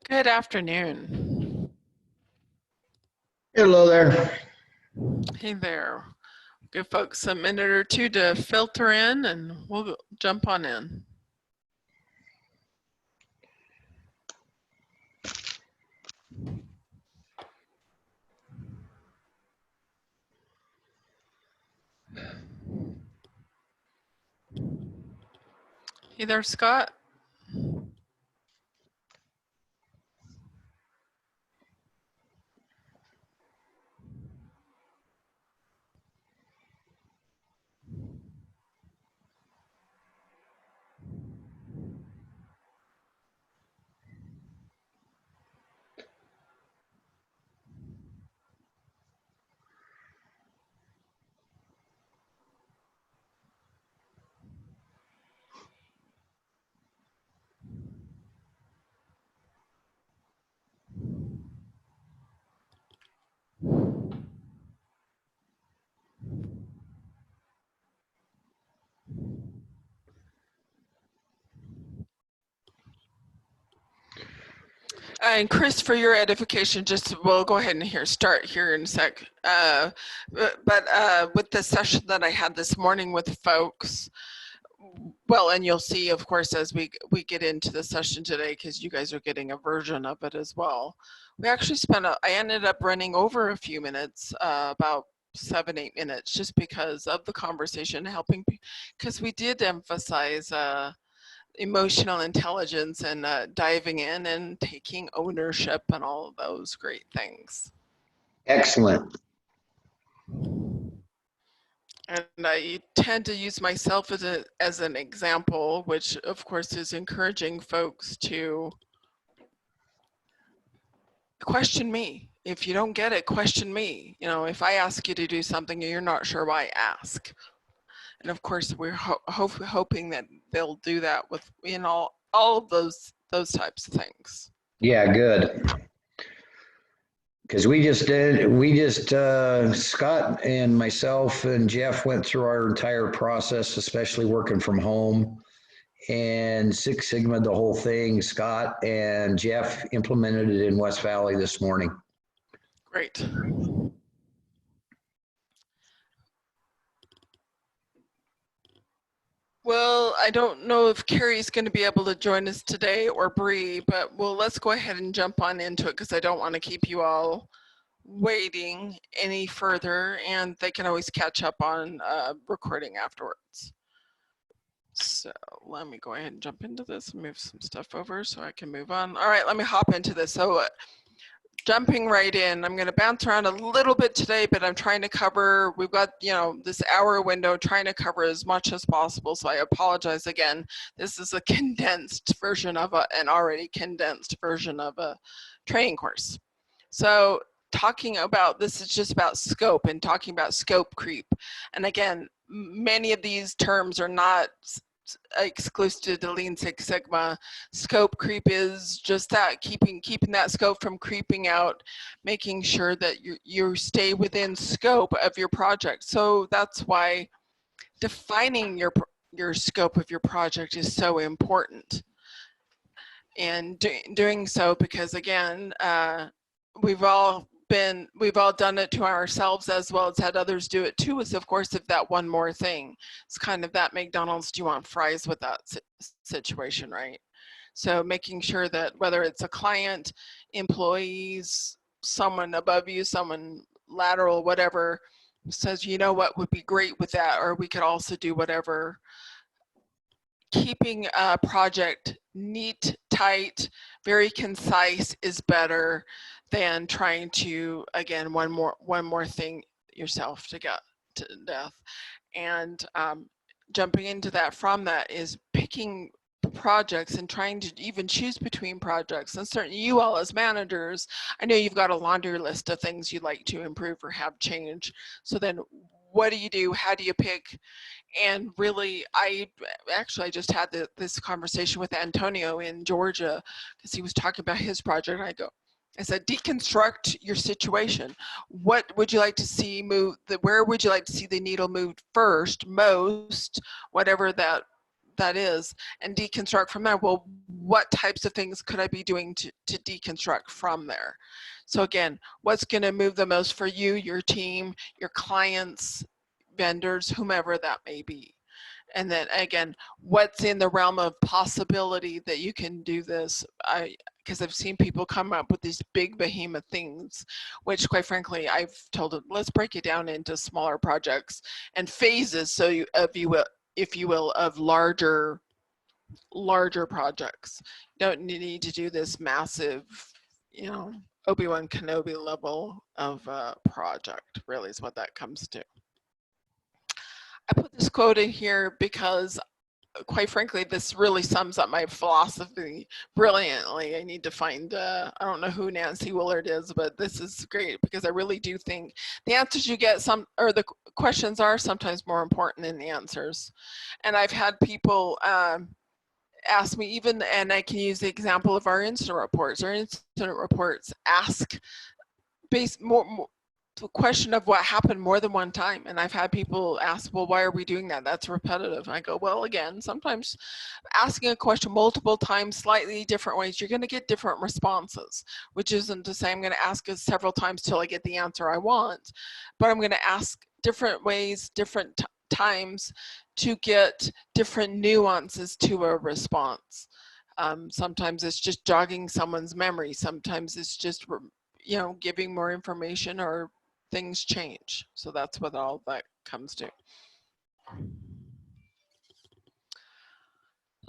Good afternoon. Hello there. Hey there. Give folks a minute or two to filter in and we'll jump on in. Hey there, Scott. And Chris, for your edification, we'll go ahead and start here in a sec. But with the session that I had this morning with folks, well, and you'll see, of course, as we get into the session today, because you guys are getting a version of it as well. We actually I ended up running over a few minutes, about 7-8 minutes, just because of the conversation, because we did emphasize emotional intelligence and diving in and taking ownership and all of those great things. Excellent. And I tend to use myself as an example, which of course is encouraging folks to question me. If you don't get it, question me. You know, if I ask you to do something and you're not sure why, ask. And of course, we're hoping that they'll do that in all of those types of things. Yeah, good. Because Scott and myself and Jeff went through our entire process, especially working from home, and Six Sigma the whole thing. Scott and Jeff implemented it in West Valley this morning. Great. Well, I don't know if Carrie's going to be able to join us today or Bree, but let's go ahead and jump on into it because I don't want to keep you all waiting any further, and they can always catch up on recording afterwards. So let me go ahead and jump into this and move some stuff over so I can move on. All right, let me hop into this. So jumping right in, I'm going to bounce around a little bit today, but I'm trying to cover, we've got, this hour window, trying to cover as much as possible. So I apologize again. This is a condensed version of an already condensed version of a training course. So talking about, this is just about scope and talking about scope creep. And again, many of these terms are not exclusive to Lean Six Sigma. Scope creep is just that, keeping that scope from creeping out, making sure that you stay within scope of your project. So that's why defining your scope of your project is so important. And doing so, because again, we've all done it to ourselves as well as had others do it too, is of course if that one more thing. It's kind of that McDonald's, do you want fries with that situation, right? So making sure that whether it's a client, employees, someone above you, someone lateral, whatever, says, you know what would be great with that, or we could also do whatever. Keeping a project neat, tight, very concise is better than trying to, again, one more thing yourself to get to death. And jumping into that from that is picking projects and trying to even choose between projects. And certainly you all as managers, I know you've got a laundry list of things you'd like to improve or have change. So then what do you do? How do you pick? And really, I just had this conversation with Antonio in Georgia because he was talking about his project. I said, deconstruct your situation. What would you like to see move? Where would you like to see the needle moved first, most, whatever that is, and deconstruct from there. Well, what types of things could I be doing to deconstruct from there? So again, what's going to move the most for you, your team, your clients, vendors, whomever that may be? And then again, what's in the realm of possibility that you can do this? Because I've seen people come up with these big behemoth things, which quite frankly, I've told them, let's break it down into smaller projects and phases. So if you will, of larger projects. You don't need to do this massive, you know, Obi-Wan Kenobi level of project, really is what that comes to. I put this quote in here because quite frankly, this really sums up my philosophy brilliantly. I need to find, I don't know who Nancy Willard is, but this is great because I really do think the answers you get or the questions are sometimes more important than the answers. And I've had people ask me even, and I can use the example of our incident reports. Our incident reports ask more the question of what happened more than one time. And I've had people ask, well, why are we doing that? That's repetitive. And I go, well, again, sometimes asking a question multiple times, slightly different ways, you're going to get different responses, which isn't to say I'm going to ask it several times till I get the answer I want, but I'm going to ask different ways, different times to get different nuances to a response. Sometimes it's just jogging someone's memory. Sometimes it's just, you know, giving more information or things change. So that's what all that comes to. I'd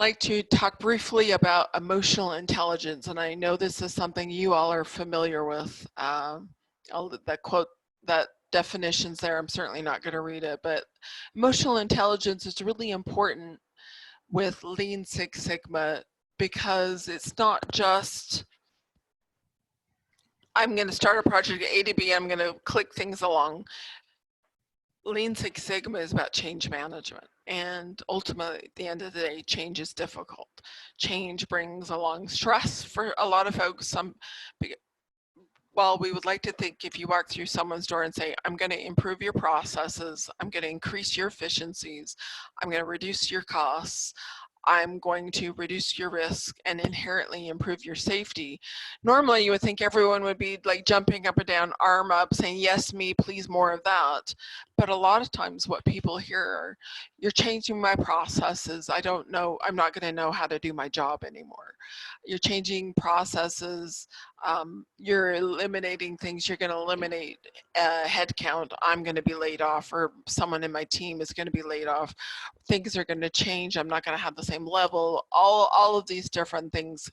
like to talk briefly about emotional intelligence. And I know this is something you all are familiar with. That quote, that definition's there. I'm certainly not going to read it, but emotional intelligence is really important with Lean Six Sigma because it's not just I'm going to start a project at A to B, I'm going to click things along. Lean Six Sigma is about change management. And ultimately, at the end of the day, change is difficult. Change brings along stress for a lot of folks. While we would like to think if you walk through someone's door and say, I'm going to improve your processes, I'm going to increase your efficiencies, I'm going to reduce your costs, I'm going to reduce your risk and inherently improve your safety. Normally you would think everyone would be like jumping up and down, arm up, saying, yes, me, please, more of that. But a lot of times what people hear are, you're changing my processes. I don't know, I'm not gonna know how to do my job anymore. You're changing processes, you're eliminating things, you're gonna eliminate headcount, I'm gonna be laid off, or someone in my team is gonna be laid off. Things are going to change. I'm not going to have the same level. All of these different things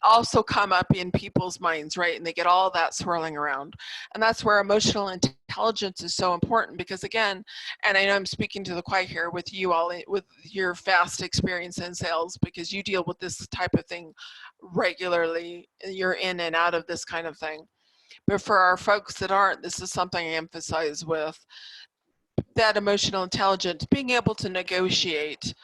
also come up in people's minds, right? And they get all that swirling around. And that's where emotional intelligence is so important because again, and I know I'm speaking to the choir here with you all, with your vast experience in sales, because you deal with this type of thing regularly. You're in and out of this kind of thing. But for our folks that aren't, this is something I emphasize with that emotional intelligence, being able to negotiate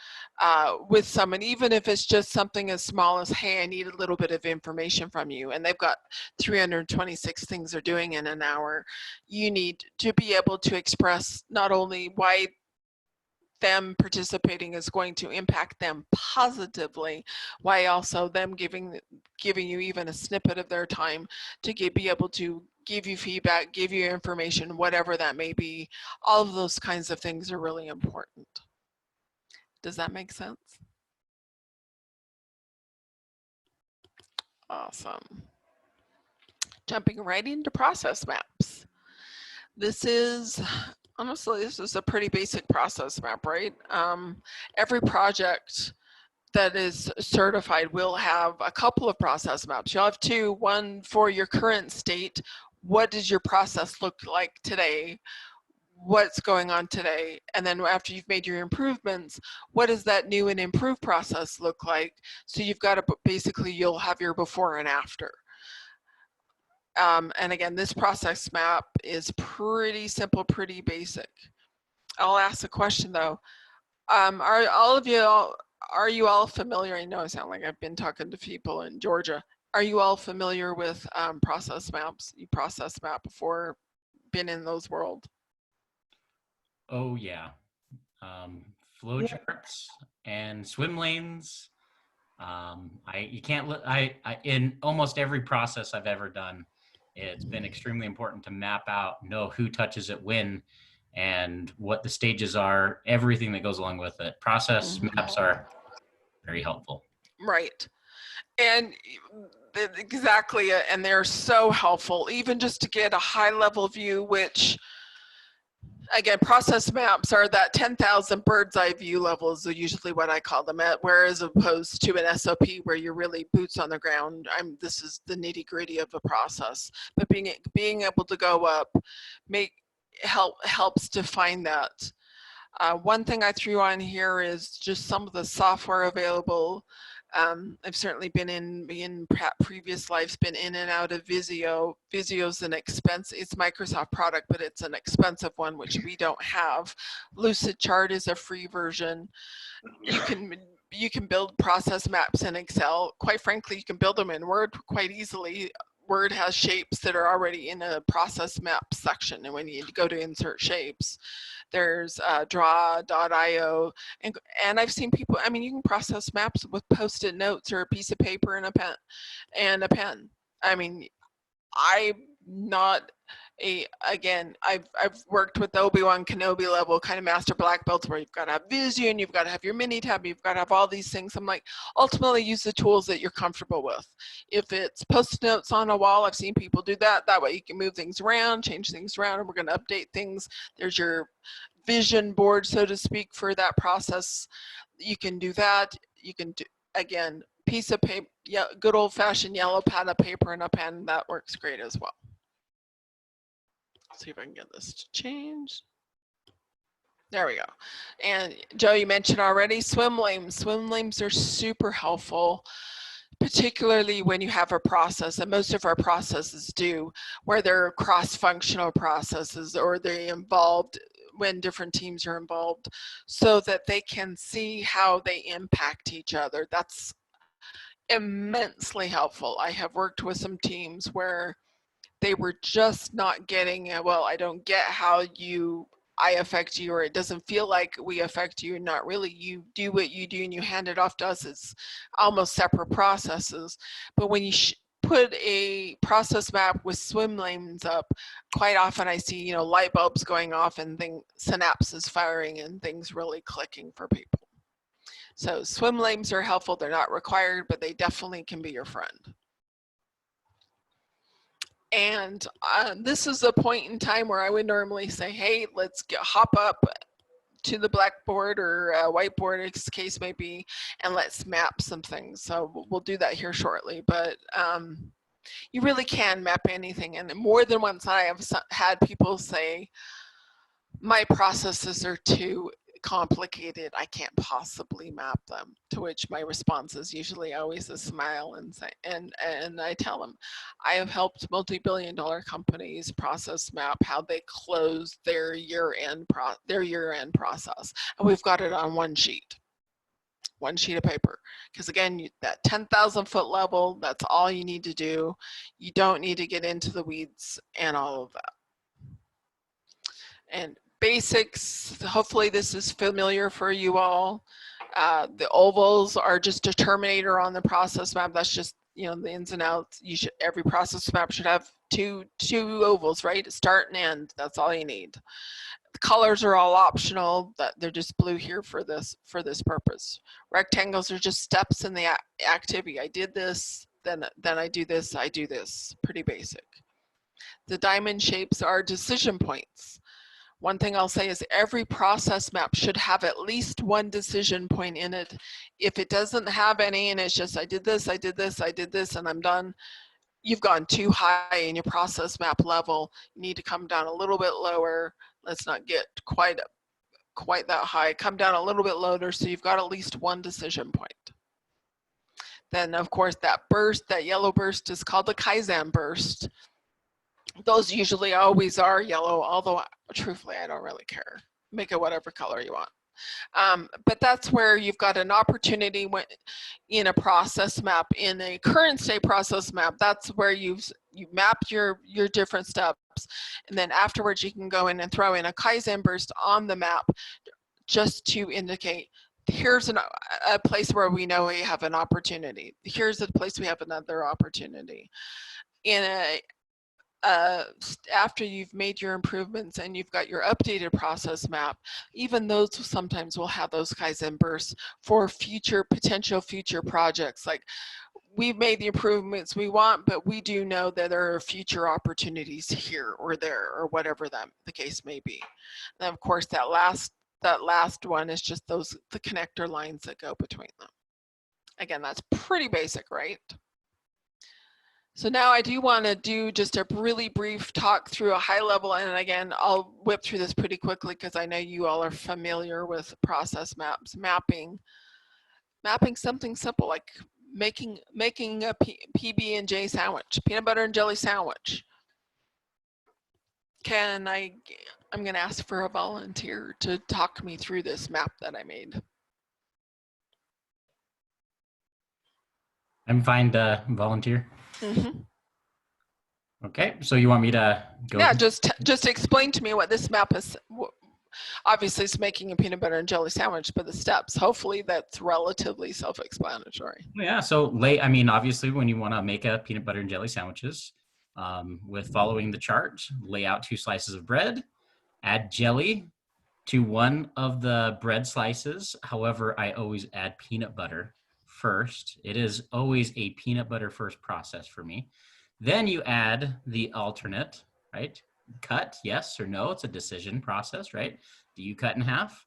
with someone, even if it's just something as small as, hey, I need a little bit of information from you, and they've got 326 things they're doing in an hour. You need to be able to express not only why them participating is going to impact them positively, why also them giving you even a snippet of their time to be able to give you feedback, give you information, whatever that may be. All of those kinds of things are really important. Does that make sense? Awesome. Jumping right into process maps. This is, honestly, this is a pretty basic process map, right? Every project that is certified will have a couple of process maps. You'll have two, one for your current state. What does your process look like today? What's going on today? And then after you've made your improvements, what does that new and improved process look like? So you've got to, basically you'll have your before and after. And again, this process map is pretty simple, pretty basic. I'll ask a question though. Are you all familiar? I know I sound like I've been talking to people in Georgia. Are you all familiar with process maps? You process map before, been in those world? Oh yeah, flow charts and swim lanes. You can't, in almost every process I've ever done, it's been extremely important to map out, know who touches it when, and what the stages are, everything that goes along with it. Process maps are very helpful. Right. And exactly, and they're so helpful, even just to get a high level view, which again, process maps are that 10,000 bird's eye view level is usually what I call them at, whereas opposed to an SOP where you're really boots on the ground. This is the nitty gritty of a process, but being able to go up helps define that. One thing I threw on here is just some of the software available. I've certainly been in previous lives, been in and out of Visio. Visio's an expensive, it's a Microsoft product, but it's an expensive one, which we don't have. Lucidchart is a free version. You can build process maps in Excel. Quite frankly, you can build them in Word quite easily. Word has shapes that are already in a process map section, and when you go to insert shapes, there's draw.io, and I've seen people, you can process maps with post-it notes or a piece of paper and a pen. I'm not I've worked with the Obi-Wan Kenobi level kind of master black belts where you've got to have Visio and you've got to have your Minitab, you've got to have all these things. I'm like, ultimately use the tools that you're comfortable with. If it's post notes on a wall, I've seen people do that. That way you can move things around, change things around, and we're going to update things. There's your vision board, so to speak, for that process. You can do that. You can do, again, piece of paper, yeah, good old fashioned yellow pad of paper and a pen, that works great as well. See if I can get this to change. There we go. And Joe, you mentioned already swim lanes. Swim lanes are super helpful, particularly when you have a process, and most of our processes do, where they're cross-functional processes or they're involved when different teams are involved, so that they can see how they impact each other. That's immensely helpful. I have worked with some teams where they were just not getting it. Well, I don't get how I affect you, or it doesn't feel like we affect you. Not really. You do what you do and you hand it off to us. It's almost separate processes. But when you put a process map with swim lanes up, quite often I see, light bulbs going off and synapses firing and things really clicking for people. So swim lanes are helpful. They're not required, but they definitely can be your friend. And this is a point in time where I would normally say, hey, let's hop up to the blackboard or whiteboard, as the case may be, and let's map some things. So we'll do that here shortly. But you really can map anything. And more than once I have had people say, my processes are too complicated, I can't possibly map them, to which my response is usually always a smile and say, and I tell them, I have helped multi-billion-dollar companies process map how they close their year-end process, and we've got it on one sheet of paper. Because again, that 10,000 foot level, that's all you need to do. You don't need to get into the weeds and all of that. And basics, hopefully this is familiar for you all. The ovals are just a terminator on the process map. That's just, the ins and outs. Every process map should have two ovals, right? Start and end. That's all you need. The colors are all optional. They're just blue here for this purpose. Rectangles are just steps in the activity. I did this, then I do this, I do this. Pretty basic. The diamond shapes are decision points. One thing I'll say is every process map should have at least one decision point in it. If it doesn't have any and it's just I did this, I did this, I did this, and I'm done, you've gone too high in your process map level. You need to come down a little bit lower. Let's not get quite that high. Come down a little bit lower so you've got at least one decision point. Then of course that burst, that yellow burst, is called the Kaizen burst. Those usually always are yellow, although truthfully, I don't really care. Make it whatever color you want. But that's where you've got an opportunity in a process map, in a current state process map. That's where you've mapped your different steps. And then afterwards, you can go in and throw in a Kaizen burst on the map just to indicate here's a place where we know we have an opportunity. Here's a place we have another opportunity. In after you've made your improvements and you've got your updated process map, even those sometimes will have those Kaizen bursts for potential future projects. Like, we've made the improvements we want, but we do know that there are future opportunities here or there or whatever the case may be. And of course, that last one is just the connector lines that go between them. Again, that's pretty basic, right? So now I do want to do just a really brief talk through a high level, and again, I'll whip through this pretty quickly because I know you all are familiar with process maps. Mapping something simple like making a PB&J sandwich, peanut butter and jelly sandwich. I'm going to ask for a volunteer to talk me through this map that I made. I'm fine to volunteer. Mm-hmm. Okay, so you want me to go? Yeah, just explain to me what this map is. Obviously, it's making a peanut butter and jelly sandwich, but the steps, hopefully that's relatively self-explanatory. Yeah, so obviously when you want to make a peanut butter and jelly sandwiches, with following the chart, lay out 2 slices of bread, add jelly to one of the bread slices. However, I always add peanut butter first. It is always a peanut butter first process for me. Then you add the alternate, right? Cut, yes or no. It's a decision process, right? Do you cut in half?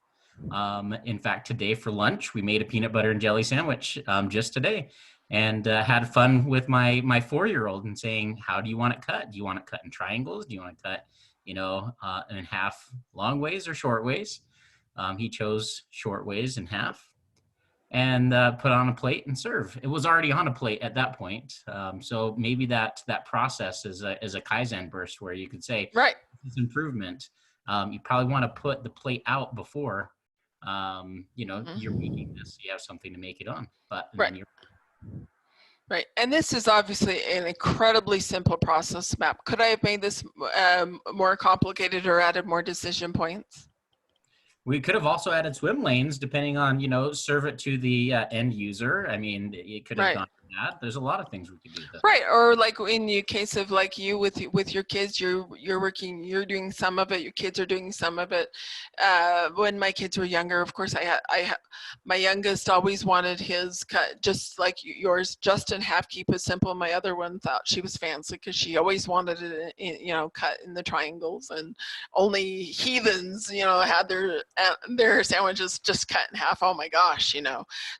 In fact, today for lunch, we made a peanut butter and jelly sandwich just today, and had fun with my 4-year-old and saying, how do you want it cut? Do you want it cut in triangles? Do you want it cut, in half long ways or short ways? He chose short ways in half, and put on a plate and serve. It was already on a plate at that point. So maybe that process is a Kaizen burst where you could say, right, this improvement. You probably want to put the plate out before, you're making this. You have something to make it on. But right. Right, and this is obviously an incredibly simple process map. Could I have made this more complicated or added more decision points? We could have also added swim lanes, depending on, serve it to the end user. I mean, it could have gone to that. There's a lot of things we could do. Right, or like in the case of like you with your kids, you're doing some of it. Your kids are doing some of it. When my kids were younger, of course, my youngest always wanted his cut just like yours, just in half, keep it simple. My other one thought she was fancy because she always wanted it, cut in the triangles, and only heathens, had their sandwiches just cut in half. Oh my gosh,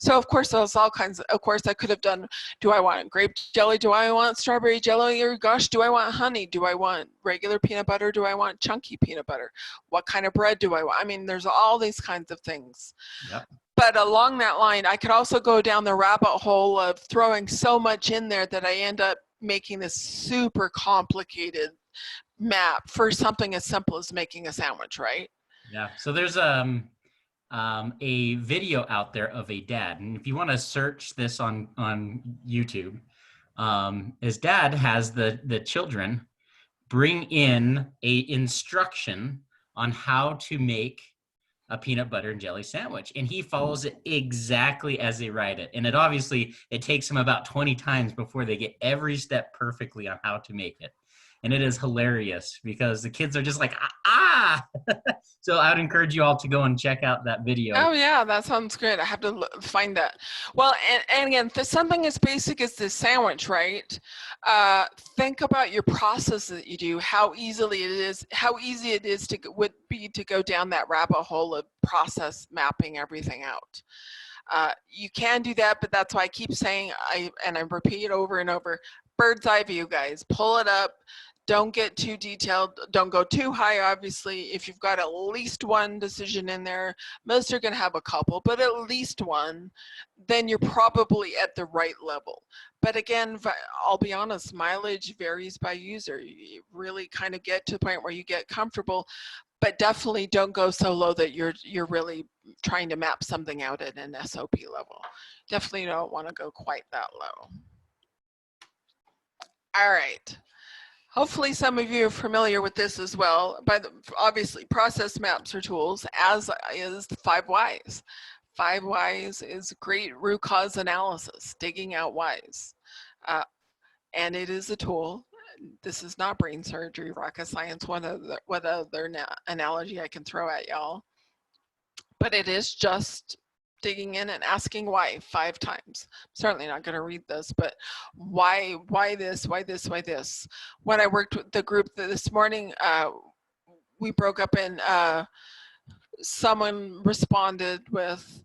So of course, there's all kinds. Of course, I could have done. Do I want grape jelly? Do I want strawberry jelly? Or gosh, do I want honey? Do I want regular peanut butter? Do I want chunky peanut butter? What kind of bread do I want? I mean, there's all these kinds of things. Yep. But along that line, I could also go down the rabbit hole of throwing so much in there that I end up making this super complicated map for something as simple as making a sandwich, right? Yeah. So there's a video out there of a dad, and if you want to search this on YouTube, his dad has the children bring in a instruction on how to make a peanut butter and jelly sandwich, and he follows it exactly as they write it. And it takes him about 20 times before they get every step perfectly on how to make it. And it is hilarious because the kids are just like, ah. So I would encourage you all to go and check out that video. Oh yeah, that sounds great. I have to find that. Well, and again, something as basic as this sandwich, right? Think about your process that you do, how easy it is would be to go down that rabbit hole of process mapping everything out. You can do that, but that's why I keep saying, I repeat it over and over, bird's eye view, guys. Pull it up. Don't get too detailed. Don't go too high, obviously. If you've got at least one decision in there, most are going to have a couple, but at least one, then you're probably at the right level. But again, I'll be honest, mileage varies by user. You really kind of get to the point where you get comfortable, but definitely don't go so low that you're really trying to map something out at an SOP level. Definitely don't want to go quite that low. All right. Hopefully some of you are familiar with this as well. Obviously, process maps are tools, as is the 5 whys. 5 whys is great root cause analysis, digging out whys. And it is a tool. This is not brain surgery, rocket science, what other analogy I can throw at y'all. But it is just digging in and asking why 5 times. I'm certainly not going to read this, but why this, why this, why this. When I worked with the group this morning, we broke up and someone responded with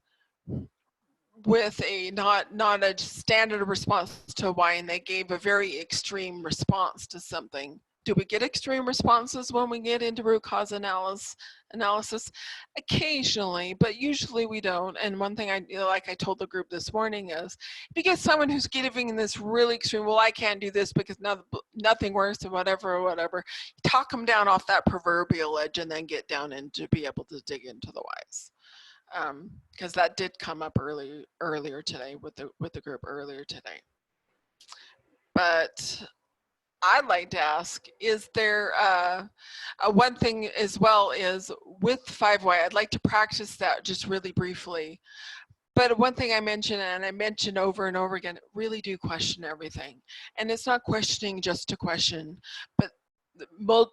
a not a standard response to why, and they gave a very extreme response to something. Do we get extreme responses when we get into root cause analysis? Occasionally, but usually we don't. And one thing I told the group this morning is, if you get someone who's giving this really extreme, well, I can't do this because nothing works or whatever, talk them down off that proverbial edge and then get down and to be able to dig into the whys. Because that did come up earlier today with the group earlier today. But I'd like to ask, is there one thing as well is with 5 why, I'd like to practice that just really briefly. But one thing I mentioned, and I mentioned over and over again, really do question everything. And it's not questioning just to question, but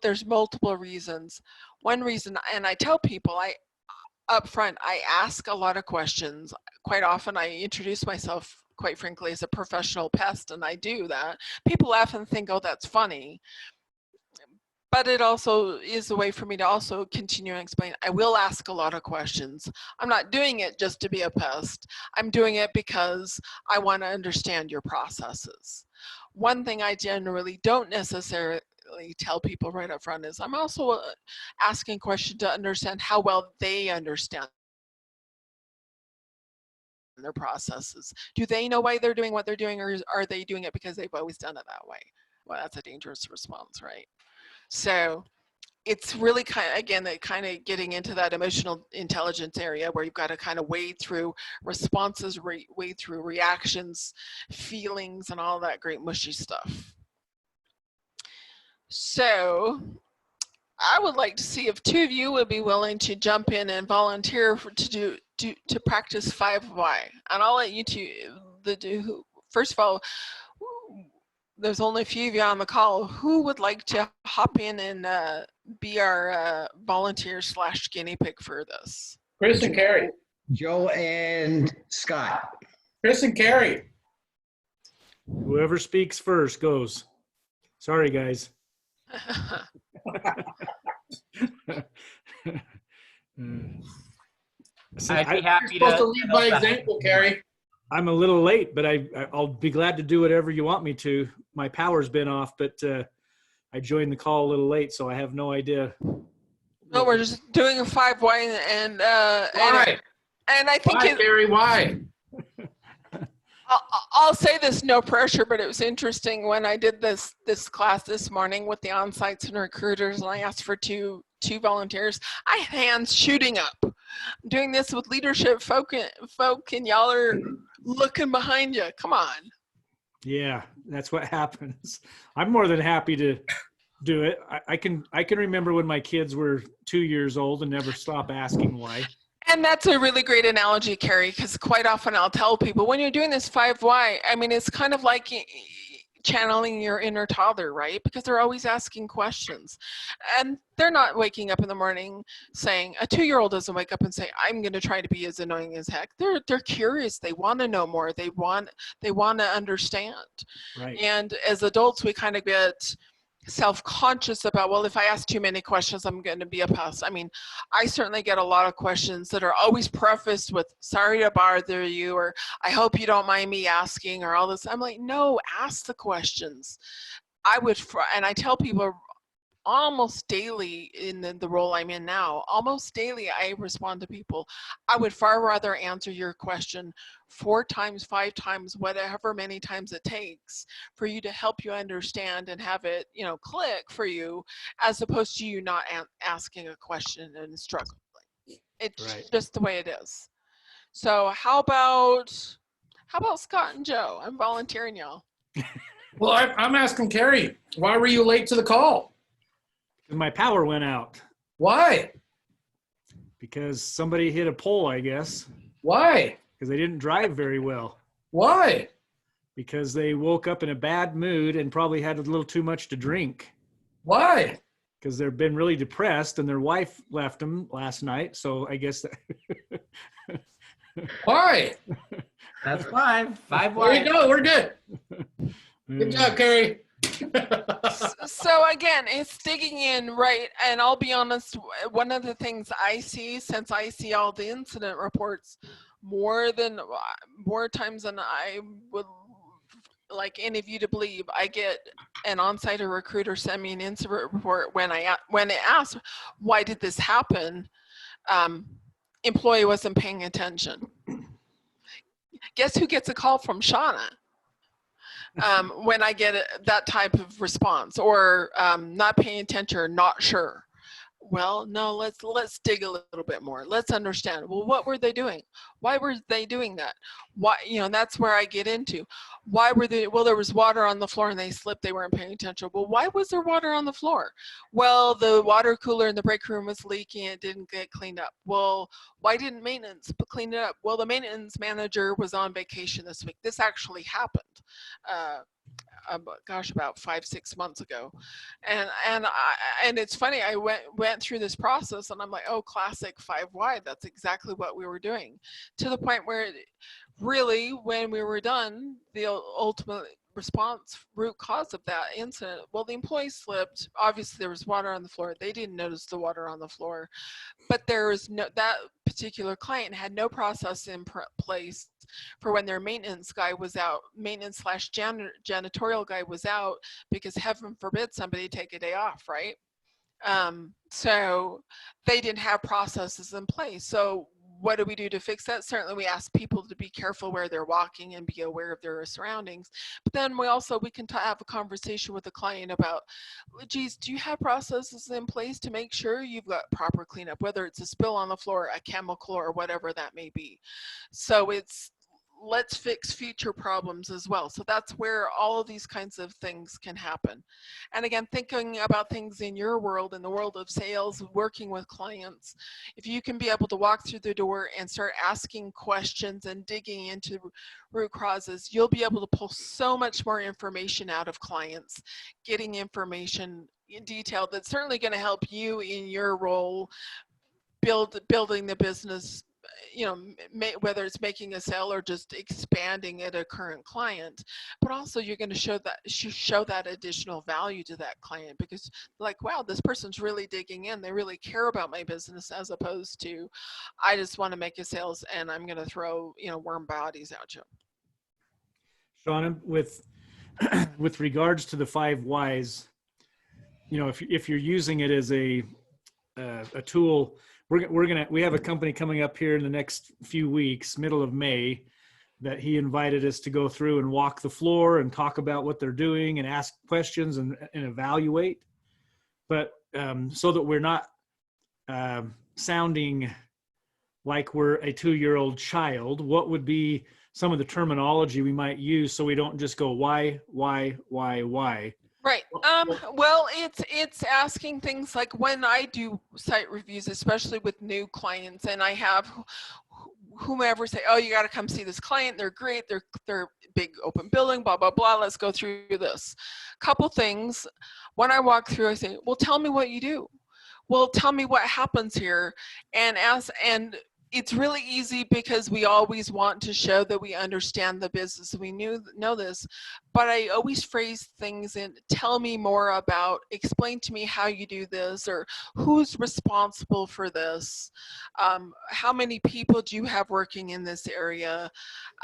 there's multiple reasons. One reason, and I tell people, up front, I ask a lot of questions. Quite often I introduce myself, quite frankly, as a professional pest, and I do that. People laugh and think, oh, that's funny. But it also is a way for me to also continue and explain. I will ask a lot of questions. I'm not doing it just to be a pest. I'm doing it because I want to understand your processes. One thing I generally don't necessarily tell people right up front is I'm also asking questions to understand how well they understand their processes. Do they know why they're doing what they're doing, or are they doing it because they've always done it that way? Well, that's a dangerous response, right? So it's really kind of getting into that emotional intelligence area where you've got to kind of wade through responses, wade through reactions, feelings, and all that great mushy stuff. So I would like to see if 2 of you would be willing to jump in and volunteer to practice 5 why. And I'll let you two first of all, there's only a few of you on the call. Who would like to hop in and be our volunteer / guinea pig for this? Chris and Carrie. Joe and Scott. Chris and Carrie. Whoever speaks first goes. Sorry, guys. I'd be happy You're supposed to to lead by example, Carrie. I'm a little late, but I'll be glad to do whatever you want me to. My power's been off, but I joined the call a little late, so I have no idea. No, we're just doing a 5 why, and Why? and I think Why, Carrie? Why? I'll say this, no pressure, but it was interesting when I did this class this morning with the on-sites and recruiters, and I asked for two volunteers. I had hands shooting up. I'm doing this with leadership folk, and y'all are looking behind you. Come on. Yeah, that's what happens. I'm more than happy to do it. I can remember when my kids were 2 years old and never stop asking why. And that's a really great analogy, Carrie, because quite often I'll tell people when you're doing this 5 why, I mean, it's kind of like channeling your inner toddler, right? Because they're always asking questions, and they're not waking up in the morning saying, a 2-year-old doesn't wake up and say, I'm going to try to be as annoying as heck. They're curious. They want to know more. They want to understand. Right. And as adults, we kind of get self-conscious about, well, if I ask too many questions, I'm going to be a pest. I mean, I certainly get a lot of questions that are always prefaced with, sorry to bother you, or I hope you don't mind me asking, or all this. I'm like, no, ask the questions. And I tell people almost daily in the role I'm in now, almost daily I respond to people. I would far rather answer your question 4 times, 5 times, whatever many times it takes for you to help you understand and have it, click for you, as opposed to you not asking a question and struggling. It's Right. just the way it is. So how about Scott and Joe? I'm volunteering y'all. Well, I'm asking Carrie, why were you late to the call? My power went out Why? because somebody hit a pole, I guess. Why? because they didn't drive very well, Why? because they woke up in a bad mood and probably had a little too much to drink, Why? because they've been really depressed and their wife left them last night. So I guess that Why? That's 5. 5 There you wide. go. We're good. Good job, Carrie. So again, it's digging in, right? And I'll be honest, one of the things I see, since I see all the incident reports more times than I would like any of you to believe, I get an on-site or recruiter send me an incident report when it asks, why did this happen? Employee wasn't paying attention. Guess who gets a call from Shauna? When I get that type of response, or not paying attention or not sure. Well, no, let's dig a little bit more. Let's understand. Well, what were they doing? Why were they doing that? Why, that's where I get into. Why were they, well, there was water on the floor and they slipped, they weren't paying attention. Well, why was there water on the floor? Well, the water cooler in the break room was leaking, it didn't get cleaned up. Well, why didn't maintenance clean it up? Well, the maintenance manager was on vacation this week. This actually happened. About 5-6 months ago, and it's funny. I went through this process, and I'm like, oh, classic 5 wide. That's exactly what we were doing, to the point where, really, when we were done, the ultimate response root cause of that incident. Well, the employee slipped. Obviously, there was water on the floor. They didn't notice the water on the floor, but there was that particular client had no process in place for when their maintenance guy was out, maintenance/janitorial guy was out, because heaven forbid somebody take a day off, right? So they didn't have processes in place. So what do we do to fix that? Certainly we ask people to be careful where they're walking and be aware of their surroundings. But then we can have a conversation with the client about, geez, do you have processes in place to make sure you've got proper cleanup, whether it's a spill on the floor, a chemical, or whatever that may be. So let's fix future problems as well. So that's where all of these kinds of things can happen. And again, thinking about things in your world, in the world of sales, working with clients, if you can be able to walk through the door and start asking questions and digging into root causes, you'll be able to pull so much more information out of clients, getting information in detail that's certainly going to help you in your role, building the business, whether it's making a sale or just expanding at a current client. But also you're going to show that additional value to that client, because like, wow, this person's really digging in, they really care about my business, as opposed to, I just want to make a sales and I'm going to throw warm bodies at you. Shauna, with regards to the 5 whys, if you're using it as a tool, we have a company coming up here in the next few weeks, middle of May, that he invited us to go through and walk the floor and talk about what they're doing and ask questions and evaluate. But so that we're not sounding like we're a 2-year-old child, what would be some of the terminology we might use so we don't just go why? Right. Well, it's asking things like, when I do site reviews, especially with new clients, and I have whomever say, oh, you got to come see this client. They're great. They're big open building, blah, blah, blah. Let's go through this. Couple things. When I walk through, I say, well, tell me what you do. Well, tell me what happens here. And it's really easy, because we always want to show that we understand the business. We know this, but I always phrase things in, tell me more about, explain to me how you do this, or who's responsible for this. How many people do you have working in this area?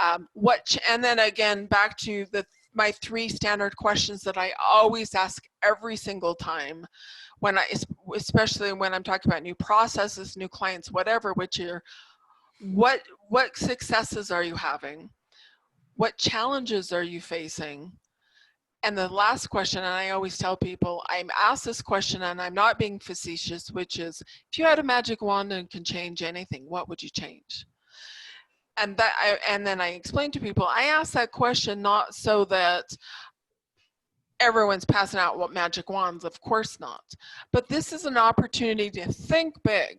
And then again, back to my 3 standard questions that I always ask every single time, especially when I'm talking about new processes, new clients, whatever, which are, what successes are you having? What challenges are you facing? And the last question, and I always tell people, I'm asked this question and I'm not being facetious, which is, if you had a magic wand and can change anything, what would you change? And then I explain to people, I ask that question not so that everyone's passing out what magic wands, of course not. But this is an opportunity to think big.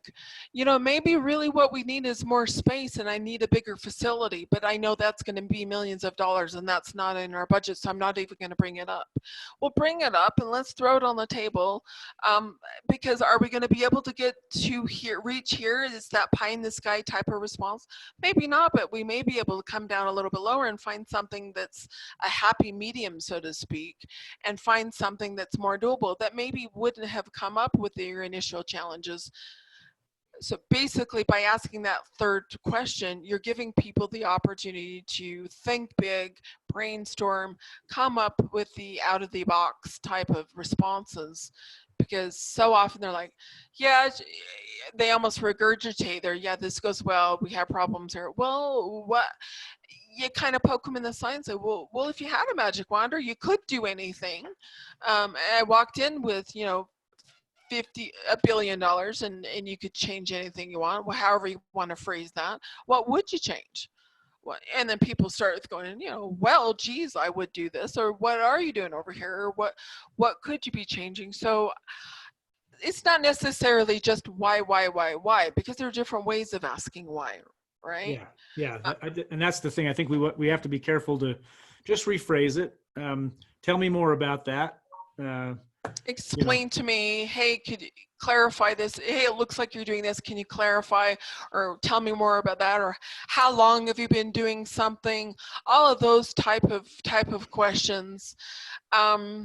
You know, maybe really what we need is more space, and I need a bigger facility, but I know that's going to be millions of dollars, and that's not in our budget, so I'm not even going to bring it up. We'll bring it up and let's throw it on the table, because are we going to be able to get to here, reach here? Is that pie in the sky type of response? Maybe not, but we may be able to come down a little bit lower and find something that's a happy medium, so to speak, and find something that's more doable that maybe wouldn't have come up with your initial challenges. So basically, by asking that third question, you're giving people the opportunity to think big, brainstorm, come up with the out of the box type of responses. Because so often they're like, yeah, they almost regurgitate their, yeah, this goes well, we have problems here. Well, what? You kind of poke them in the side and say, well, if you had a magic wand, or you could do anything. And I walked in with, you know, $1 billion, and you could change anything you want, however you want to phrase that. What would you change? And then people start going, you know, well, geez, I would do this, or what are you doing over here, or what could you be changing? So it's not necessarily just why, because there are different ways of asking why, right? And that's the thing. I think we have to be careful to just rephrase it. Tell me more about that. Explain to me, hey, could you clarify this? Hey, it looks like you're doing this. Can you clarify or tell me more about that? Or how long have you been doing something? All of those type of questions. I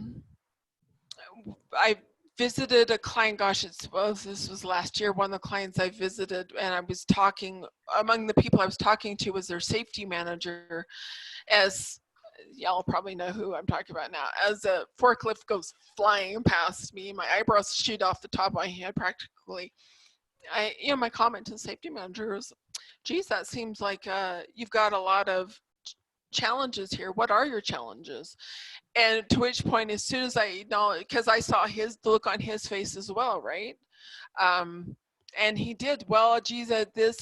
visited a client, gosh, this was last year, one of the clients I visited, and I was talking, among the people I was talking to was their safety manager. As y'all probably know who I'm talking about now, as a forklift goes flying past me, my eyebrows shoot off the top of my head practically. My comment to the safety manager was, geez, that seems like you've got a lot of challenges here. What are your challenges? And to which point, as soon as I know, because I saw the look on his face as well, right? And he did, well, geez,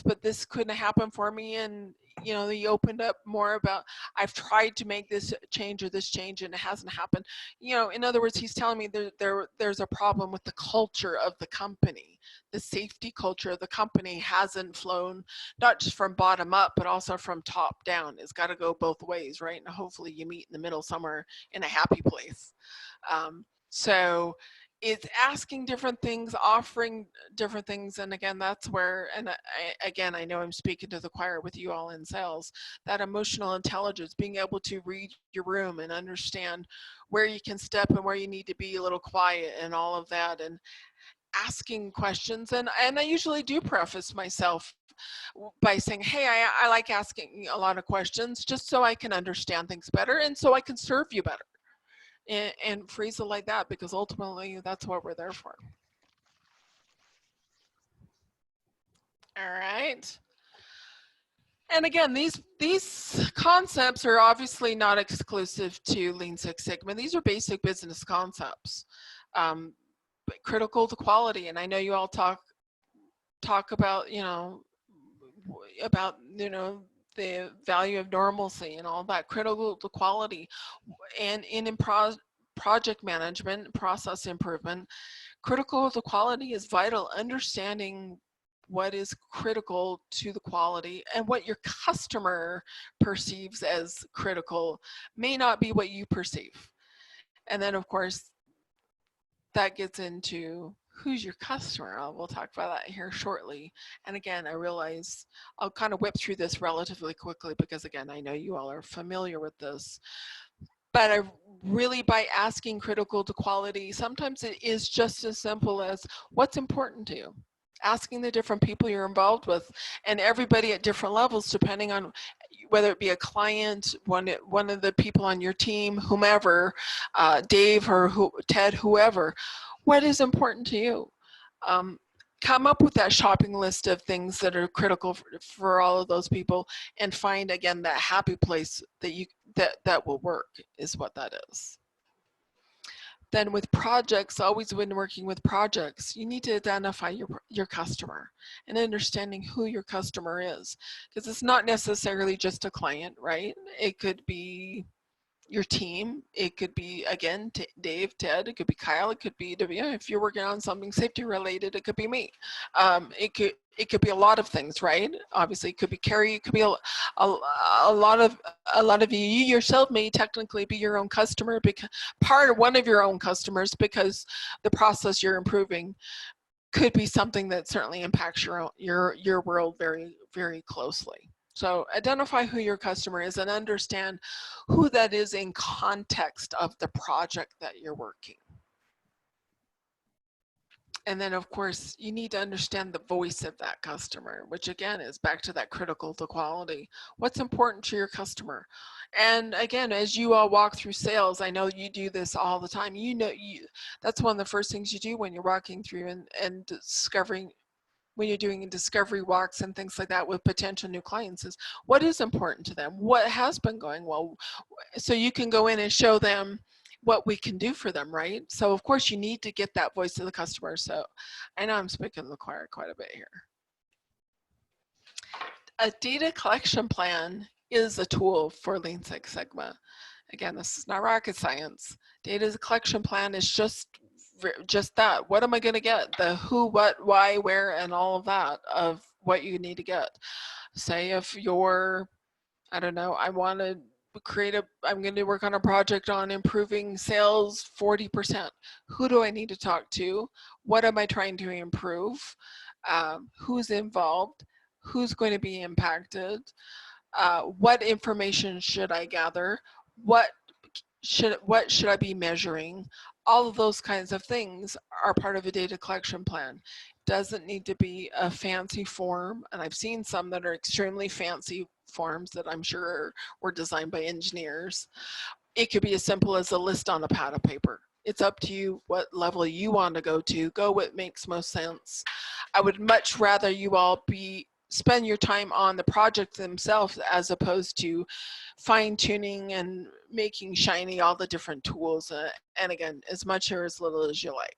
but this couldn't happen for me. And, you know, he opened up more about, I've tried to make this change or this change and it hasn't happened. You know, in other words, he's telling me there's a problem with the culture of the company. The safety culture of the company hasn't flown, not just from bottom up, but also from top down. It's got to go both ways, right? And hopefully you meet in the middle somewhere in a happy place. So it's asking different things, offering different things. And again, that's where, and I know I'm speaking to the choir with you all in sales, that emotional intelligence, being able to read your room and understand where you can step and where you need to be a little quiet and all of that, and asking questions. And I usually do preface myself by saying, hey, I like asking a lot of questions just so I can understand things better and so I can serve you better. And phrase it like that, because ultimately that's what we're there for. All right. And again, these concepts are obviously not exclusive to Lean Six Sigma. These are basic business concepts, but critical to quality. And I know you all talk about, the value of normalcy and all that, critical to quality. And in project management, process improvement, critical to quality is vital. Understanding what is critical to the quality and what your customer perceives as critical may not be what you perceive. And then of course, that gets into who's your customer. We'll talk about that here shortly. And again, I realize I'll kind of whip through this relatively quickly because again, I know you all are familiar with this. But I really, by asking critical to quality, sometimes it is just as simple as what's important to you. Asking the different people you're involved with, and everybody at different levels, depending on whether it be a client, one of the people on your team, whomever, Dave or Ted, whoever, what is important to you? Come up with that shopping list of things that are critical for all of those people, and find again that happy place that will work is what that is. Then with projects, always when working with projects, you need to identify your customer and understanding who your customer is, because it's not necessarily just a client, right? It could be, your team. It could be, again, Dave, Ted, it could be Kyle, it could be, if you're working on something safety related, it could be me. It could be a lot of things, right? Obviously, it could be Carrie, it could be a lot of you. You yourself may technically be your own customer, because one of your own customers, because the process you're improving could be something that certainly impacts your world very, very closely. So identify who your customer is and understand who that is in context of the project that you're working. And then, of course, you need to understand the voice of that customer, which again is back to that critical to quality. What's important to your customer? And again, as you all walk through sales, I know you do this all the time. That's one of the first things you do when you're walking through and discovering, when you're doing discovery walks and things like that with potential new clients, is what is important to them? What has been going well? So you can go in and show them what we can do for them, right? So of course you need to get that voice of the customer. So I know I'm speaking to the choir quite a bit here. A data collection plan is a tool for Lean Six Sigma. Again, this is not rocket science. Data collection plan is just that. What am I going to get? The who, what, why, where, and all of that of what you need to get. Say if you're, I don't know, I'm going to work on a project on improving sales 40%. Who do I need to talk to? What am I trying to improve? Who's involved? Who's going to be impacted? What information should I gather? What should I be measuring? All of those kinds of things are part of a data collection plan. Doesn't need to be a fancy form, and I've seen some that are extremely fancy forms that I'm sure were designed by engineers. It could be as simple as a list on a pad of paper. It's up to you what level you want to go what makes most sense. I would much rather you all spend your time on the project themselves as opposed to fine-tuning and making shiny all the different tools, and again, as much or as little as you like.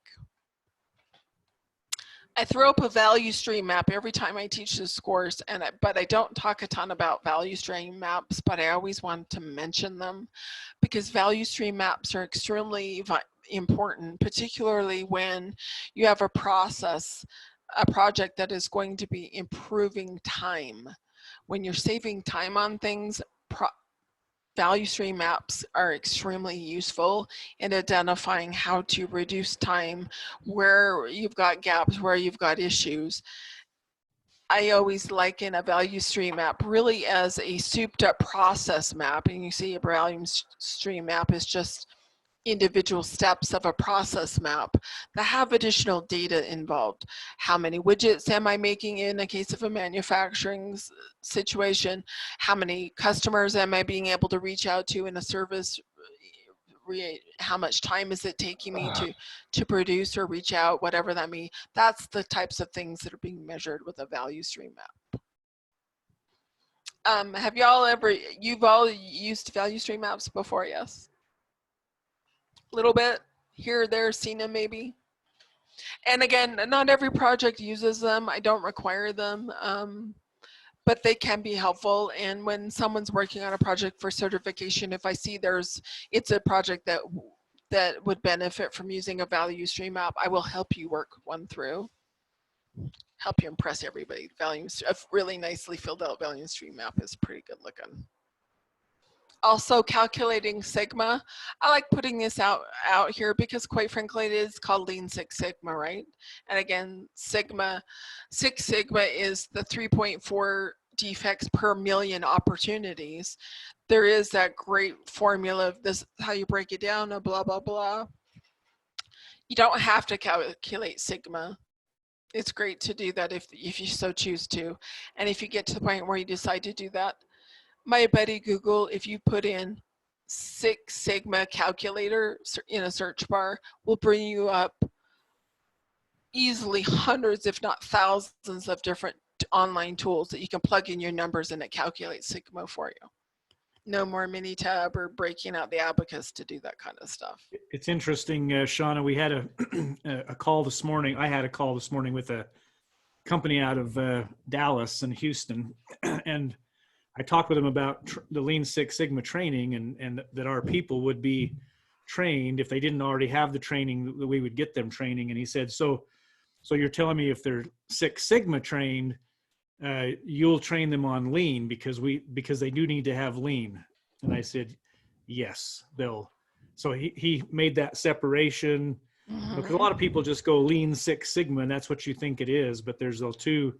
I throw up a value stream map every time I teach this course, but I don't talk a ton about value stream maps, but I always want to mention them because value stream maps are extremely important, particularly when you have a project that is going to be improving time. When you're saving time on things, value stream maps are extremely useful in identifying how to reduce time, where you've got gaps, where you've got issues. I always liken a value stream map really as a souped up process map, and you see a value stream map is just individual steps of a process map that have additional data involved. How many widgets am I making in a case of a manufacturing situation? How many customers am I being able to reach out to in a service? How much time is it taking me to produce or reach out, whatever that means? That's the types of things that are being measured with a value stream map. Have you've all used value stream maps before? Yes. Little bit here or there, seen them maybe. And again, not every project uses them. I don't require them, but they can be helpful. And when someone's working on a project for certification, if I see it's a project that would benefit from using a value stream map, I will help you work one through. Help you impress everybody. A really nicely filled out value stream map is pretty good looking. Also calculating Sigma. I like putting this out here because quite frankly, it is called Lean Six Sigma, right? And again, Six Sigma is the 3.4 defects per million opportunities. There is that great formula of this, how you break it down, blah, blah, blah. You don't have to calculate Sigma. It's great to do that if you so choose to. And if you get to the point where you decide to do that, my buddy Google, if you put in Six Sigma calculator in a search bar, will bring you up easily hundreds, if not thousands of different online tools that you can plug in your numbers and it calculates Sigma for you. No more Minitab or breaking out the abacus to do that kind of stuff. It's interesting, Shauna, we had a call this morning. I had a call this morning with a company out of Dallas and Houston, and I talked with him about the Lean Six Sigma training, and that our people would be trained if they didn't already have the training, that we would get them training. And he said, so you're telling me if they're Six Sigma trained, you'll train them on Lean because they do need to have Lean. And I said, yes, they'll. So he made that separation, because a lot of people just go Lean Six Sigma and that's what you think it is, but there's those two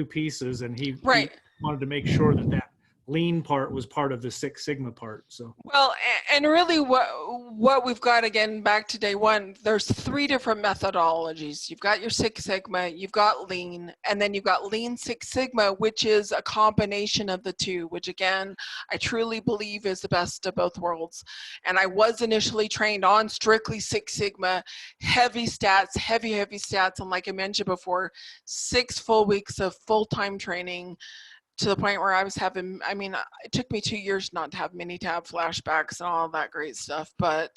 pieces, and he wanted to make sure that Lean part was part of the Six Sigma part. So well, and really what we've got, again, back to day one, there's 3 different methodologies. You've got your Six Sigma, you've got Lean, and then you've got Lean Six Sigma, which is a combination of the two, which again, I truly believe is the best of both worlds. And I was initially trained on strictly Six Sigma, heavy stats. And like I mentioned before, 6 full weeks of full-time training, to the point where I was having, I mean, it took me 2 years not to have mini-tab flashbacks and all that great stuff. But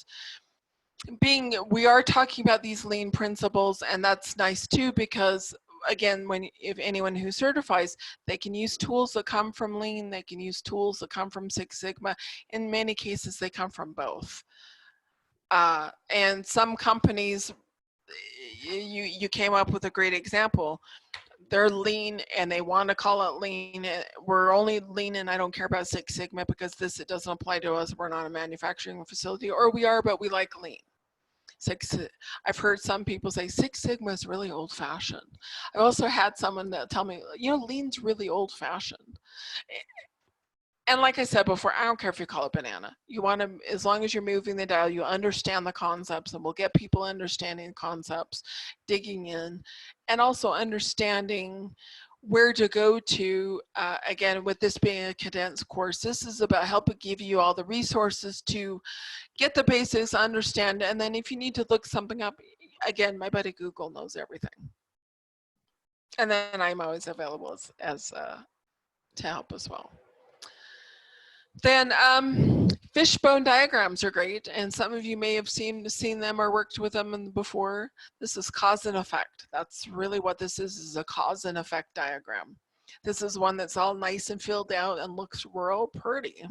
we are talking about these Lean principles, and that's nice too, because again, if anyone who certifies, they can use tools that come from Lean, they can use tools that come from Six Sigma. In many cases, they come from both. And some companies, you came up with a great example. They're Lean and they want to call it Lean. We're only Lean and I don't care about Six Sigma because it doesn't apply to us. We're not a manufacturing facility, or we are, but we like Lean. I've heard some people say Six Sigma is really old fashioned. I've also had someone that tell me, Lean's really old fashioned. And like I said before, I don't care if you call it banana. You want to, as long as you're moving the dial, you understand the concepts, and we'll get people understanding concepts, digging in, and also understanding where to go to. Again, with this being a condensed course, this is about helping give you all the resources to get the basics, understand, and then if you need to look something up, again, my buddy Google knows everything. And then I'm always available as to help as well. Then fishbone diagrams are great, and some of you may have seen them or worked with them before. This is cause and effect. That's really what this is a cause and effect diagram. This is one that's all nice and filled out and looks real pretty.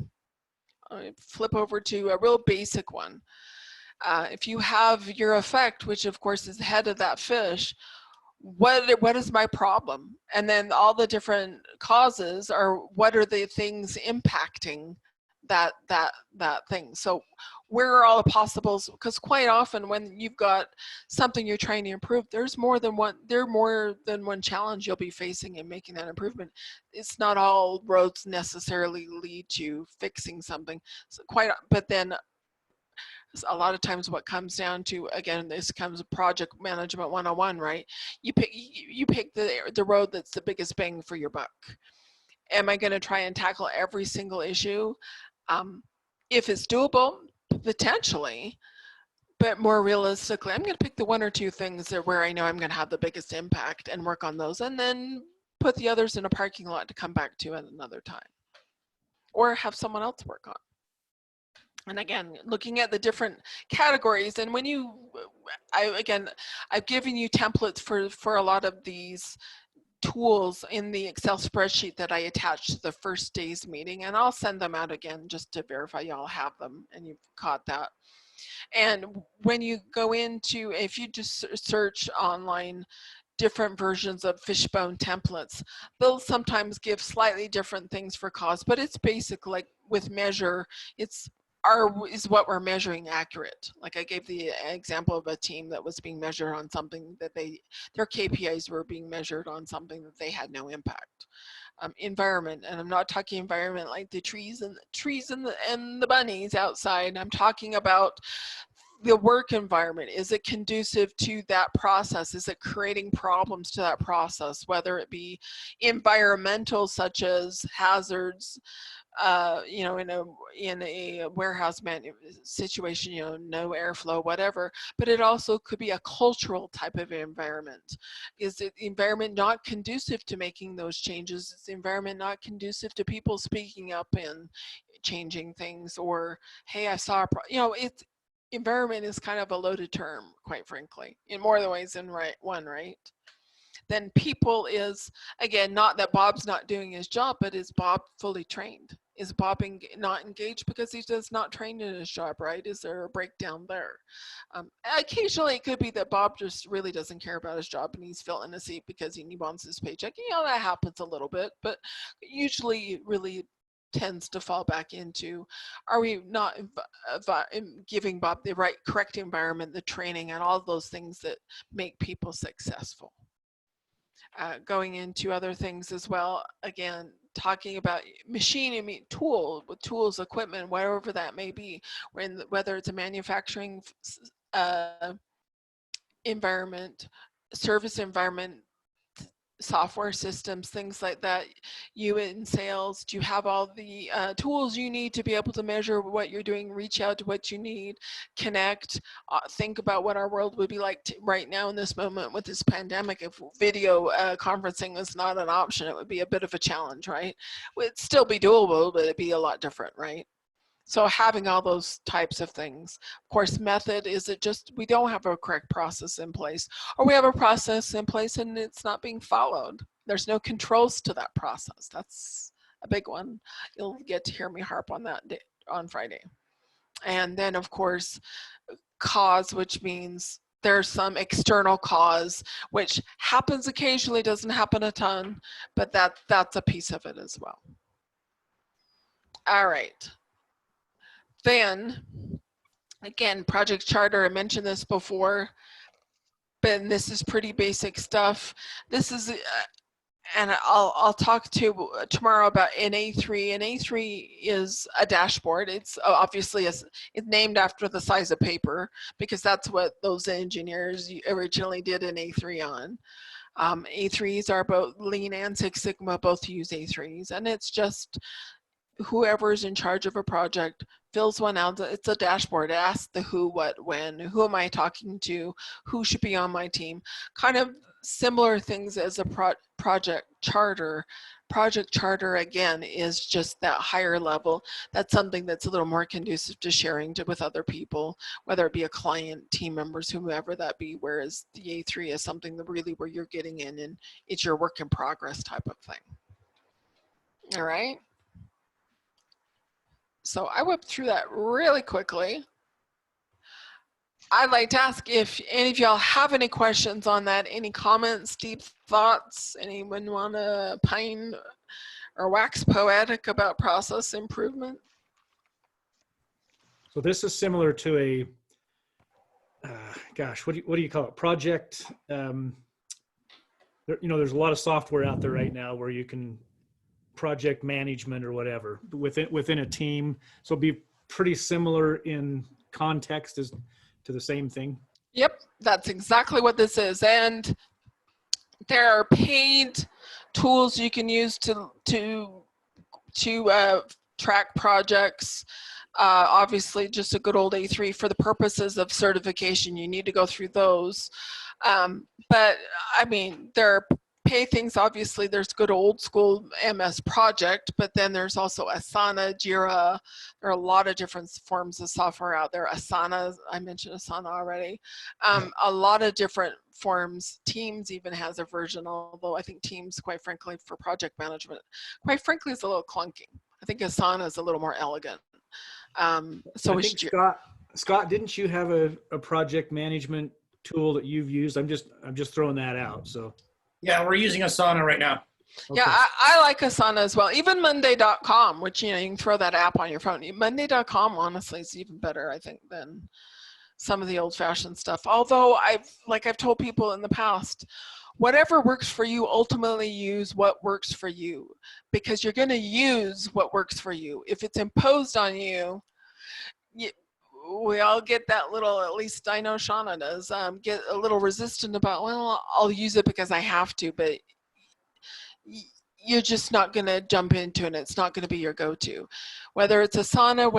Flip over to a real basic one. If you have your effect, which of course is the head of that fish, what is my problem? And then all the different causes are what are the things impacting that thing. So where are all the possibles? Because quite often when you've got something you're trying to improve, there's more than one challenge you'll be facing in making that improvement. It's not all roads necessarily lead to fixing something. So but then a lot of times what comes down to, again, this comes project management 101, right? You pick the road that's the biggest bang for your buck. Am I going to try and tackle every single issue? If it's doable, potentially, but more realistically, I'm going to pick the 1 or 2 things that where I know I'm going to have the biggest impact and work on those, and then put the others in a parking lot to come back to at another time, or have someone else work on. And again, looking at the different categories, and when I've given you templates for a lot of these tools in the Excel spreadsheet that I attached to the first day's meeting, and I'll send them out again just to verify y'all have them and you've caught that. And when you go into, if you just search online different versions of fishbone templates, they'll sometimes give slightly different things for cause, but it's basic, like with measure, is what we're measuring accurate? Like I gave the example of a team that was being measured on something that their KPIs were being measured on something that they had no impact. Environment, and I'm not talking environment like the trees and the bunnies outside. I'm talking about the work environment. Is it conducive to that process? Is it creating problems to that process, whether it be environmental, such as hazards, in a warehouse situation, no airflow, whatever, but it also could be a cultural type of environment. Is the environment not conducive to making those changes? Is the environment not conducive to people speaking up and changing things? Or, hey, I saw it's environment is kind of a loaded term, quite frankly, in more than ways than one, right? then people is, again, not that Bob's not doing his job, but is Bob fully trained? Is Bob not engaged because he does not train in his job, right? Is there a breakdown there? Occasionally it could be that Bob just really doesn't care about his job and he's filling a seat because he wants his paycheck. You know, that happens a little bit, but usually it really tends to fall back into, are we not giving Bob the right, correct environment, the training, and all of those things that make people successful? Going into other things as well, again, talking about machine, tools, equipment, whatever that may be, whether it's a manufacturing environment, service environment, software systems, things like that. You in sales, do you have all the tools you need to be able to measure what you're doing, reach out to what you need, connect, think about what our world would be like right now in this moment with this pandemic. If video conferencing is not an option, it would be a bit of a challenge, right? It'd still be doable, but it'd be a lot different, right? So having all those types of things. Of course, method, is it just we don't have a correct process in place, or we have a process in place and it's not being followed? There's no controls to that process. That's a big one. You'll get to hear me harp on that on Friday. And then, of course, cause, which means there's some external cause, which happens occasionally, doesn't happen a ton, but that's a piece of it as well. All right. Then, again, project charter, I mentioned this before, but this is pretty basic stuff. This is, and I'll talk to tomorrow about NA3. NA3 is a dashboard. It's obviously, it's named after the size of paper, because that's what those engineers originally did an A3 on. A3s are both Lean and Six Sigma, both use A3s, and it's just whoever's in charge of a project fills one out. It's a dashboard. It asks the who, what, when, who am I talking to, who should be on my team. Kind of similar things as a project charter. Project charter, again, is just that higher level. That's something that's a little more conducive to sharing with other people, whether it be a client, team members, whomever that be, whereas the A3 is something that really where you're getting in and it's your work in progress type of thing. All right. So I whipped through that really quickly. I'd like to ask if any of y'all have any questions on that, any comments, deep thoughts, anyone want to pine or wax poetic about process improvement? So this is similar to a, gosh, what do you call it? Project, you know, there's a lot of software out there right now where you can project management or whatever within a team. So it'll be pretty similar in context as to the same thing. Yep, that's exactly what this is. And there are paid tools you can use to track projects. Obviously, just a good old A3 for the purposes of certification. You need to go through those. But I mean, there are pay things. Obviously, there's good old school MS Project, but then there's also Asana, Jira. There are a lot of different forms of software out there. Asana, I mentioned Asana already. A lot of different forms. Teams even has a version, although I think Teams, quite frankly, for project management, quite frankly, is a little clunky. I think Asana is a little more elegant. So I think Scott, didn't you have a project management tool that you've used? I'm just throwing that out. So. Yeah, we're using Asana right now. Okay. Yeah, I like Asana as well. Even Monday.com, which, you know, you can throw that app on your phone. Monday.com, honestly, is even better, I think, than some of the old-fashioned stuff. Although I've told people in the past, whatever works for you, ultimately use what works for you, because you're going to use what works for you. If it's imposed on you, we all get that little, at least I know Shauna does, get a little resistant about, well, I'll use it because I have to, but you're just not going to jump into it. It's not going to be your go-to. Whether it's Asana,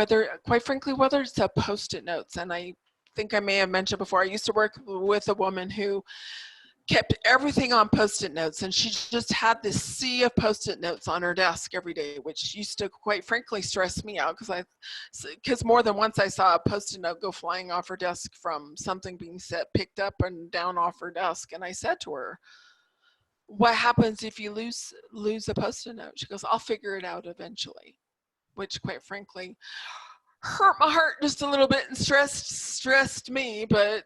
quite frankly, whether it's a Post-it notes. And I think I may have mentioned before, I used to work with a woman who kept everything on Post-it notes, and she just had this sea of Post-it notes on her desk every day, which used to quite frankly stress me out, because more than once I saw a Post-it note go flying off her desk from something being picked up and down off her desk. And I said to her, what happens if you lose a Post-it note? She goes, I'll figure it out eventually, which quite frankly hurt my heart just a little bit and stressed me. But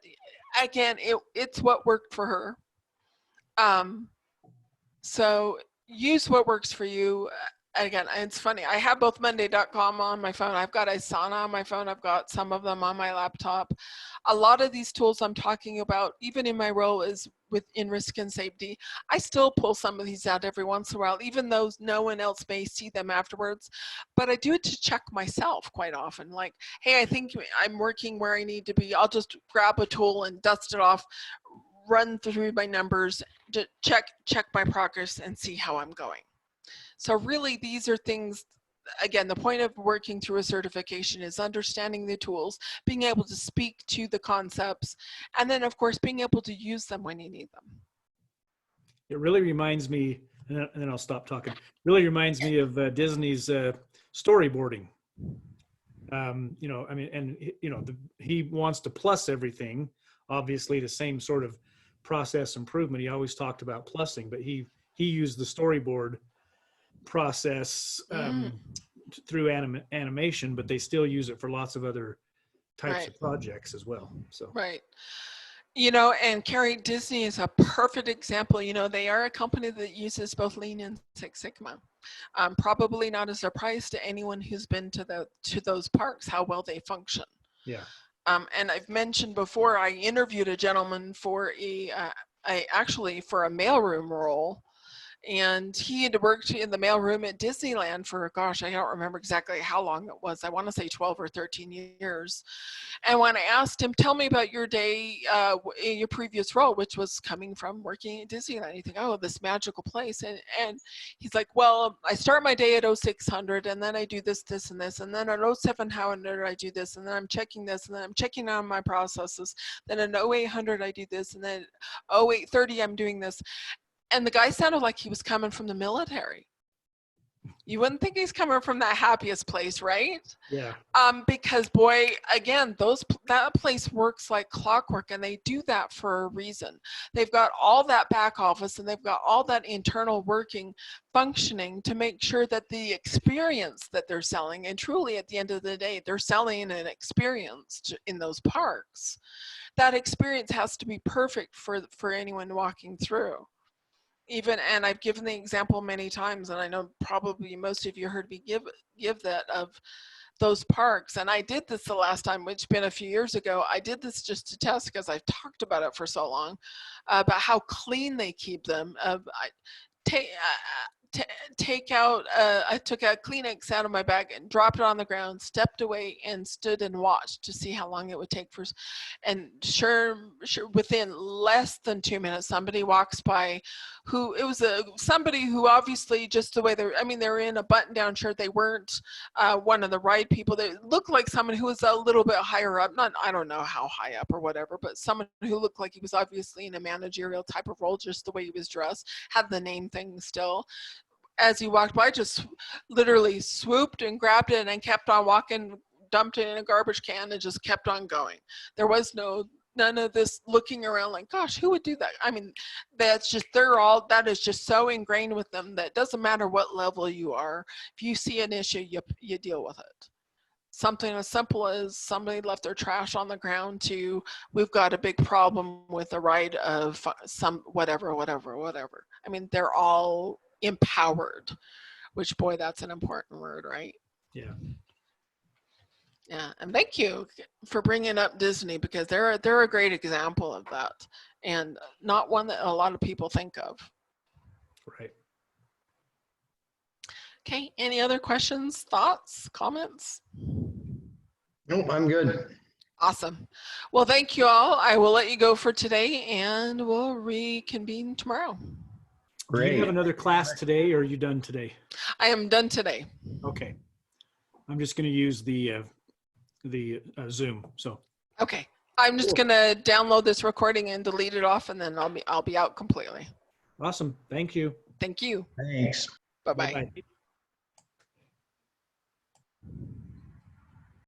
again, it's what worked for her. So use what works for you. Again, it's funny. I have both Monday.com on my phone. I've got Asana on my phone. I've got some of them on my laptop. A lot of these tools I'm talking about, even in my role is within risk and safety, I still pull some of these out every once in a while, even though no one else may see them afterwards. But I do it to check myself quite often. Like, hey, I think I'm working where I need to be. I'll just grab a tool and dust it off, run through my numbers, check my progress and see how I'm going. So really, these are things, again, the point of working through a certification is understanding the tools, being able to speak to the concepts, and then of course, being able to use them when you need them. It really reminds me, and then I'll stop talking. Really reminds me of Disney's storyboarding. You know, I mean, and you know, he wants to plus everything. Obviously, the same sort of process improvement. He always talked about plussing, but he used the storyboard process through animation, but they still use it for lots of other types of projects as well. So right. You know, and Carrie, Disney is a perfect example. You know, they are a company that uses both Lean and Six Sigma. Probably not a surprise to anyone who's been to those parks how well they function. yeah. And I've mentioned before, I interviewed a gentleman for actually for a mailroom role, and he had worked in the mailroom at Disneyland for, gosh, I don't remember exactly how long it was. I want to say 12 or 13 years. And when I asked him, tell me about your day, your previous role, which was coming from working at Disneyland, you think, oh, this magical place. And he's like, well, I start my day at 0600, and then I do this, this, and this. And then at 0700, I do this. And then I'm checking this. And then I'm checking on my processes. Then at 0800, I do this. And then 0830, I'm doing this. And the guy sounded like he was coming from the military. You wouldn't think he's coming from that happiest place, right? Yeah. Because boy, again, that place works like clockwork, and they do that for a reason. They've got all that back office, and they've got all that internal working, functioning to make sure that the experience that they're selling, and truly at the end of the day, they're selling an experience in those parks. That experience has to be perfect for anyone walking through. And I've given the example many times, and I know probably most of you heard me give that of those parks. And I did this the last time, which has been a few years ago. I did this just to test because I've talked about it for so long, about how clean they keep them. I took a Kleenex out of my bag and dropped it on the ground, stepped away and stood and watched to see how long it would take and sure within less than 2 minutes, somebody walks by somebody who obviously just the way they're in a button down shirt. They weren't one of the ride people. They looked like someone who was a little bit higher up, I don't know how high up or whatever, but someone who looked like he was obviously in a managerial type of role, just the way he was dressed, had the name thing still. As he walked by, just literally swooped and grabbed it and kept on walking, dumped it in a garbage can and just kept on going. There was none of this looking around like, gosh, who would do that? I mean, that is just so ingrained with them that it doesn't matter what level you are. If you see an issue, you deal with it. Something as simple as somebody left their trash on the ground to, we've got a big problem with a ride of some whatever. I mean, they're all empowered, which, boy, that's an important word, right? Yeah. Yeah, and thank you for bringing up Disney, because they're a great example of that, and not one that a lot of people think of. Right. Okay, any other questions, thoughts, comments? Nope, I'm good. Awesome. Well, thank you all. I will let you go for today, and we'll reconvene tomorrow. Do you have another class today, or are you done today? I am done today. Okay. I'm just going to use the Zoom. So. Okay. I'm just going to download this recording and delete it off, and then I'll be out completely. Awesome. Thank you. Thank you. Thanks. Bye-bye. Bye-bye.